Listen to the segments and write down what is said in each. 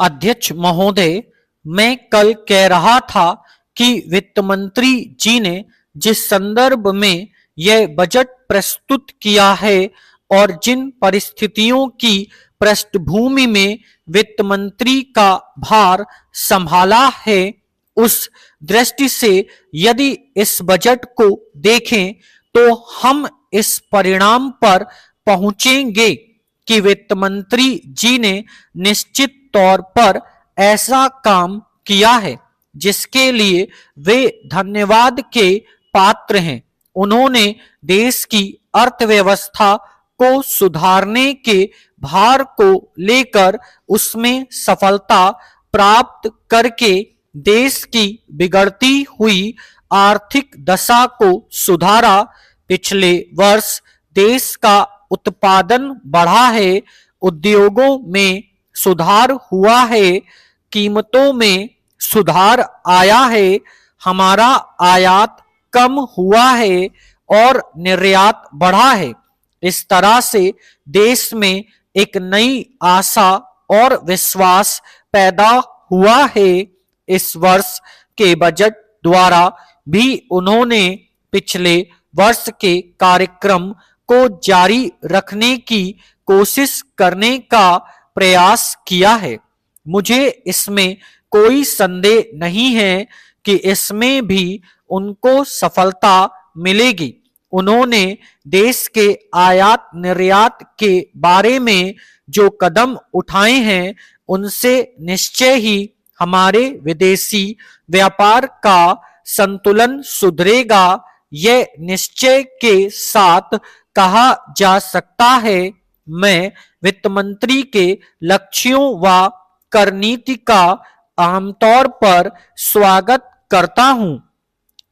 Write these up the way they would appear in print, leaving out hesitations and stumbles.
अध्यक्ष महोदय, मैं कल कह रहा था कि वित्त मंत्री जी ने जिस संदर्भ में यह बजट प्रस्तुत किया है और जिन परिस्थितियों की पृष्ठभूमि में वित्त मंत्री का भार संभाला है, उस दृष्टि से यदि इस बजट को देखें तो हम इस परिणाम पर पहुंचेंगे कि वित्त मंत्री जी ने निश्चित तौर पर ऐसा काम किया है जिसके लिए वे धन्यवाद के पात्र हैं। उन्होंने देश की अर्थव्यवस्था को सुधारने के भार को लेकर उसमें सफलता प्राप्त करके देश की बिगड़ती हुई आर्थिक दशा को सुधारा। पिछले वर्ष देश का उत्पादन बढ़ा है, उद्योगों में सुधार हुआ है, कीमतों में सुधार आया है, हमारा आयात कम हुआ है और निर्यात बढ़ा है। इस तरह से देश में एक नई आशा और विश्वास पैदा हुआ है। इस वर्ष के बजट द्वारा भी उन्होंने पिछले वर्ष के कार्यक्रम को जारी रखने की कोशिश करने का प्रयास किया है। मुझे इसमें कोई संदेह नहीं है कि इसमें भी उनको सफलता मिलेगी। उन्होंने देश के आयात निर्यात के बारे में जो कदम उठाए हैं, उनसे निश्चय ही हमारे विदेशी व्यापार का संतुलन सुधरेगा। यह निश्चय के साथ कहा जा सकता है। मैं वित्त मंत्री के लक्ष्यों व कर नीति का आमतौर पर स्वागत करता हूं।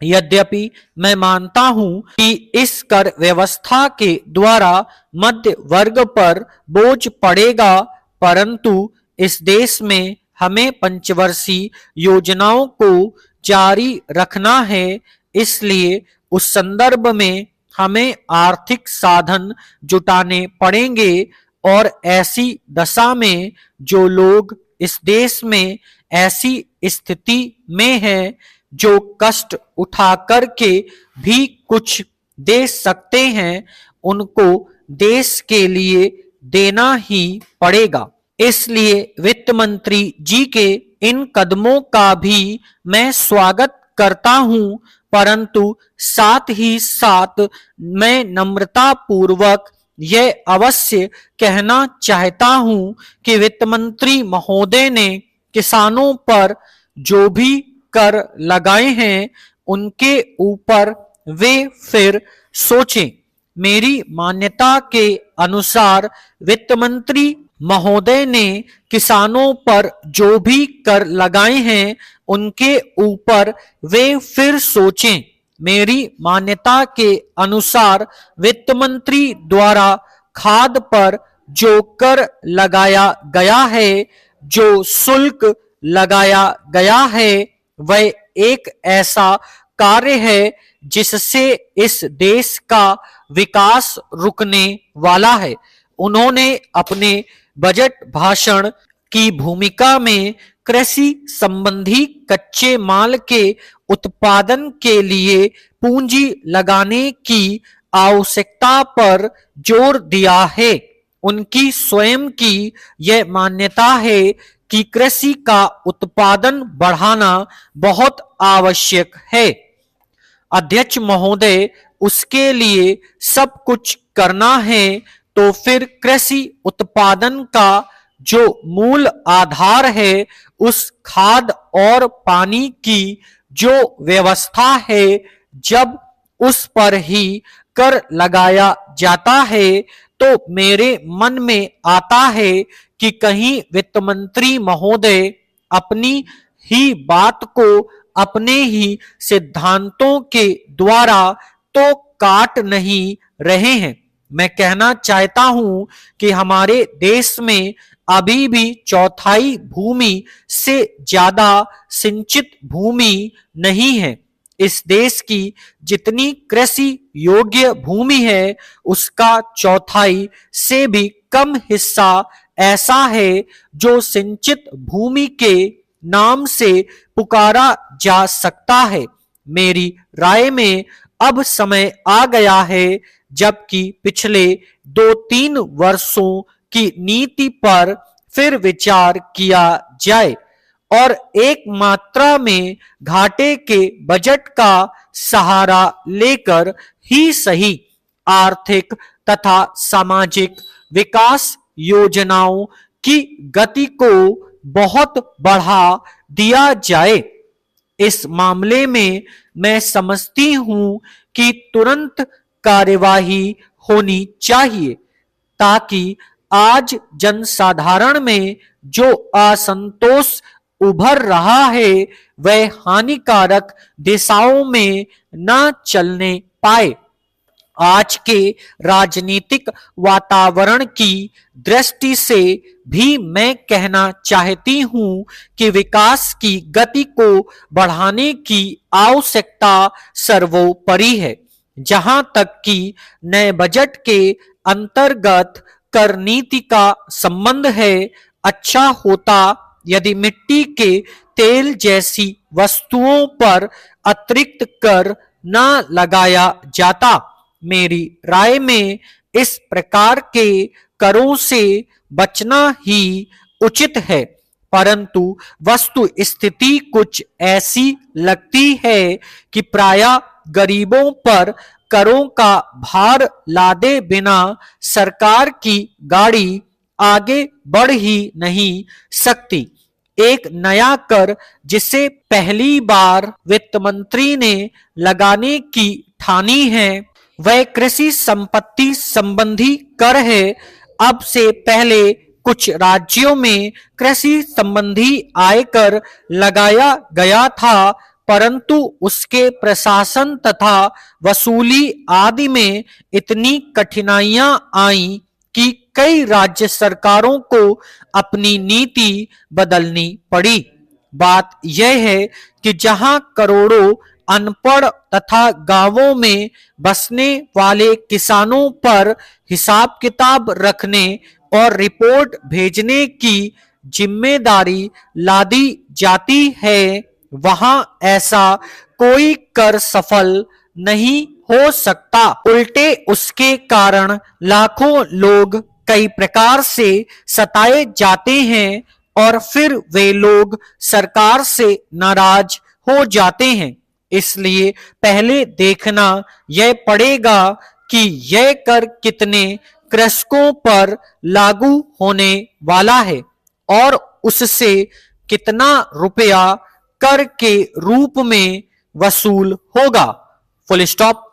यद्यपि मैं मानता हूं कि इस कर व्यवस्था के द्वारा मध्य वर्ग पर बोझ पड़ेगा, परंतु इस देश में हमें पंचवर्षीय योजनाओं को जारी रखना है। इसलिए उस संदर्भ में हमें आर्थिक साधन जुटाने पड़ेंगे और ऐसी दशा में जो लोग इस देश में ऐसी स्थिति में हैं, जो कष्ट उठा करके भी कुछ दे सकते हैं, उनको देश के लिए देना ही पड़ेगा। इसलिए वित्त मंत्री जी के इन कदमों का भी मैं स्वागत करता हूं, परंतु साथ ही साथ मैं नम्रता पूर्वक यह अवश्य कहना चाहता हूं कि वित्त मंत्री महोदय ने किसानों पर जो भी कर लगाए हैं, उनके ऊपर वे फिर सोचें। मेरी मान्यता के अनुसार वित्त मंत्री महोदय ने किसानों पर जो भी कर लगाए हैं, उनके ऊपर वे फिर सोचें। मेरी मान्यता के अनुसार वित्त मंत्री द्वारा खाद पर जो कर लगाया गया है, जो शुल्क लगाया गया है, वह एक ऐसा कार्य है जिससे इस देश का विकास रुकने वाला है। उन्होंने अपने बजट भाषण की भूमिका में कृषि संबंधी कच्चे माल के उत्पादन के लिए पूंजी लगाने की आवश्यकता पर जोर दिया है। उनकी स्वयं की यह मान्यता है कि कृषि का उत्पादन बढ़ाना बहुत आवश्यक है। अध्यक्ष महोदय, उसके लिए सब कुछ करना है तो फिर कृषि उत्पादन का जो मूल आधार है, उस खाद और पानी की जो व्यवस्था है, जब उस पर ही कर लगाया जाता है, तो मेरे मन में आता है कि कहीं वित्त मंत्री महोदय अपनी ही बात को अपने ही सिद्धांतों के द्वारा तो काट नहीं रहे हैं। मैं कहना चाहता हूं कि हमारे देश में अभी भी चौथाई भूमि से ज्यादा सिंचित भूमि नहीं है। इस देश की जितनी कृषि योग्य भूमि है, उसका चौथाई से भी कम हिस्सा ऐसा है जो सिंचित भूमि के नाम से पुकारा जा सकता है। मेरी राय में अब समय आ गया है जबकि पिछले 2-3 वर्षों की नीति पर फिर विचार किया जाए और एक मात्रा में घाटे के बजट का सहारा लेकर ही सही आर्थिक तथा सामाजिक विकास योजनाओं की गति को बहुत बढ़ा दिया जाए। इस मामले में मैं समझती हूं कि तुरंत कार्यवाही होनी चाहिए ताकि आज जनसाधारण में जो असंतोष उभर रहा है वह हानिकारक दिशाओं में न चलने पाए। आज के राजनीतिक वातावरण की दृष्टि से भी मैं कहना चाहती हूं कि विकास की गति को बढ़ाने की आवश्यकता सर्वोपरि है। जहां तक कि नए बजट के अंतर्गत कर नीति का संबंध है, अच्छा होता यदि मिट्टी के तेल जैसी वस्तुओं पर अतिरिक्त कर न लगाया जाता। मेरी राय में इस प्रकार के करों से बचना ही उचित है, परंतु वस्तु स्थिति कुछ ऐसी लगती है कि प्रायः गरीबों पर करों का भार लादे बिना सरकार की गाड़ी आगे बढ़ ही नहीं सकती। एक नया कर जिसे पहली बार वित्त मंत्री ने लगाने की ठानी है वह कृषि संपत्ति संबंधी कर है। अब से पहले कुछ राज्यों में कृषि संबंधी आयकर लगाया गया था, परंतु उसके प्रशासन तथा वसूली आदि में इतनी कठिनाइयां आईं कि कई राज्य सरकारों को अपनी नीति बदलनी पड़ी। बात यह है कि जहां करोड़ों अनपढ़ तथा गांवों में बसने वाले किसानों पर हिसाब किताब रखने और रिपोर्ट भेजने की जिम्मेदारी लादी जाती है, वहां ऐसा कोई कर सफल नहीं हो सकता। उल्टे उसके कारण लाखों लोग कई प्रकार से सताए जाते हैं और फिर वे लोग सरकार से नाराज हो जाते हैं। इसलिए पहले देखना यह पड़ेगा कि यह कर कितने कृषकों पर लागू होने वाला है और उससे कितना रुपया कर के रूप में वसूल होगा। Full stop.